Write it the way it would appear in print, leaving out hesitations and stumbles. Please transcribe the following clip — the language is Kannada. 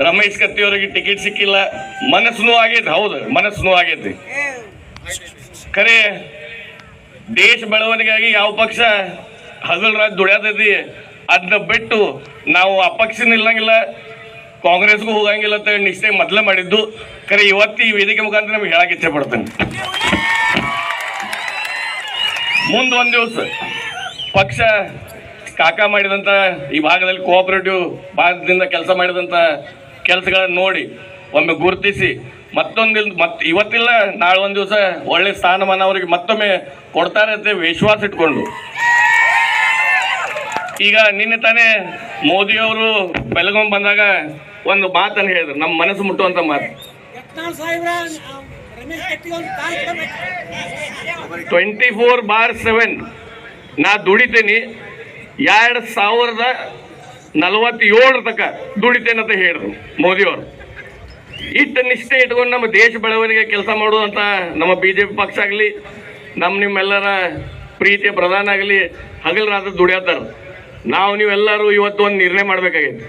ರಮೇಶ್ ಕತ್ತಿ ಅವರಿಗೆ ಟಿಕೆಟ್ ಸಿಕ್ಕಿಲ್ಲ. ಮನಸ್ಸು ಆಗೈತಿ, ಹೌದು ಮನಸ್ಸು ಆಗೈತಿ. ಖರೆ ದೇಶ ಬೆಳವಣಿಗೆಗಾಗಿ ಯಾವ ಪಕ್ಷ ಹಗಲ್ ರಾತ್ ದುಡಿಯತೈತಿ ಅದನ್ನ ಬಿಟ್ಟು ನಾವು ಅಪಕ್ಷ ನಿಲ್ಲಂಗಿಲ್ಲ, ಕಾಂಗ್ರೆಸ್ಗೂ ಹೋಗಂಗಿಲ್ಲ ಅಂತ ನಿಶ್ಚಯ ಮೊದಲೇ ಮಾಡಿದ್ದು. ಖರೆ ಇವತ್ತು ಈ ವೇದಿಕೆ ಮುಖಾಂತರ ನಮ್ಗೆ ಹೇಳಕ್ಕೆ ಇಚ್ಛೆ ಪಡ್ತೇನೆ, ಮುಂದೊಂದು ದಿವಸ ಪಕ್ಷ ಕಾಕ ಮಾಡಿದಂಥ ಈ ಭಾಗದಲ್ಲಿ ಕೋಆಪರೇಟಿವ್ ಭಾಗದಿಂದ ಕೆಲಸ ಮಾಡಿದಂಥ ಕೆಲಸಗಳನ್ನು ನೋಡಿ ಒಮ್ಮೆ ಗುರುತಿಸಿ ಇವತ್ತಿಲ್ಲ ನಾಳೆ ಒಂದು ದಿವಸ ಒಳ್ಳೆ ಸ್ಥಾನಮಾನ ಅವರಿಗೆ ಮತ್ತೊಮ್ಮೆ ಕೊಡ್ತಾರೆ ಅಂತ ವಿಶ್ವಾಸ ಇಟ್ಕೊಂಡು, ಈಗ ನಿನ್ನೆ ತಾನೇ ಮೋದಿಯವರು ಬೆಳಗಾವಿ ಬಂದಾಗ ಒಂದು ಮಾತನ್ನು ಹೇಳಿದ್ರು, ನಮ್ಮ ಮನಸ್ಸು ಮುಟ್ಟುವಂಥ ಮಾತು. 24/7 ನಾ ದುಡಿತೇನೆ, 2047 ತನಕ ದುಡಿತೇನೆ ಅಂತ ಹೇಳಿದ್ರು ಮೋದಿಯವರು. ಇಷ್ಟು ನಿಷ್ಠೆ ಇಟ್ಕೊಂಡು ನಮ್ಮ ದೇಶ ಬೆಳವಣಿಗೆ ಕೆಲಸ ಮಾಡುವಂಥ ನಮ್ಮ BJP ಪಕ್ಷ ಆಗಲಿ, ನಿಮ್ಮೆಲ್ಲರ ಪ್ರೀತಿಯ ಪ್ರಧಾನ ಆಗಲಿ ಹಗಲು ರಾತ್ರಿ ದುಡಿಯತ್ತಾರ. ನೀವೆಲ್ಲರೂ ಇವತ್ತು ಒಂದು ನಿರ್ಣಯ ಮಾಡಬೇಕಾಗೈತೆ.